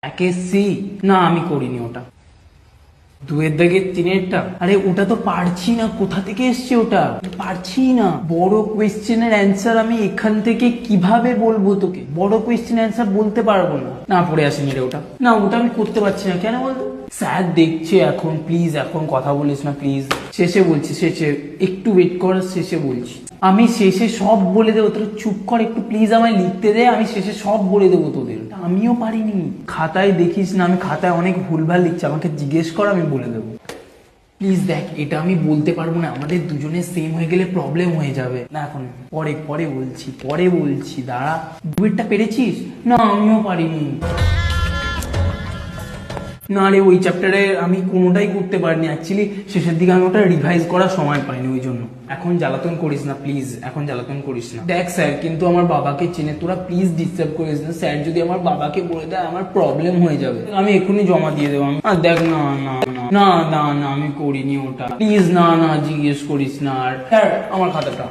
একে সি না, আমি করিনি ওটা। দুয়ের দাগে তিনেরটা, আরে ওটা তো পারছি না, কোথা থেকে এসছে ওটা, পারছি না। বড় কোয়েশ্চেনের অ্যান্সার আমি এখান থেকে কিভাবে বলবো তোকে? বড় কোয়েশ্চেন অ্যান্সার বলতে পারবো না। না, পড়ে আসেনি রে ওটা, না ওটা আমি করতে পারছি না। কেন বলতো? স্যার দেখছে এখন, প্লিজ এখন কথা বলিস না প্লিজ। শেষে বলছি, শেষে একটু ওয়েট কর, শেষে বলছি। আমি শেষে সব বলে দেবো, তোর চুপ কর একটু প্লিজ, আমায় লিখতে দে, আমি শেষে সব বলে দেবো তোদের। আমিও পারিনি, খাতায় দেখিস না আমি খাতায় অনেক ভুলভাল লিখছি, আমাকে জিজ্ঞেস কর আমি বলে দেবো। প্লিজ দেখ, এটা আমি বলতে পারবো না, আমাদের দুজনের সেম হয়ে গেলে প্রবলেম হয়ে যাবে। না এখন পরে পরে বলছি, পরে বলছি, দাঁড়া। দুয়েরটা পেরেছিস? না আমিও পারিনি। না রে, ওই চ্যাপ্টারে আমি কোনোটাই করতে পারিনি। অ্যাকচুয়ালি শেষের দিকে আমি ওটা রিভাইজ করার সময় পাইনি, ওই জন্য। এখন জ্বালাতন করিস না প্লিজ, এখন জ্বালাতন করিস না। দেখ স্যার কিন্তু আমার বাবাকে চেনে, তোরা প্লিজ ডিস্টার্ব করিস না। স্যার যদি আমার বাবাকে বলে দেয় আমার প্রবলেম হয়ে যাবে। আমি এক্ষুনি জমা দিয়ে দেবো। আর দেখ, না না না না না না, আমি করিনি ওটা, প্লিজ। না না, জিজ্ঞেস করিস না। আর স্যার আমার খাতাটা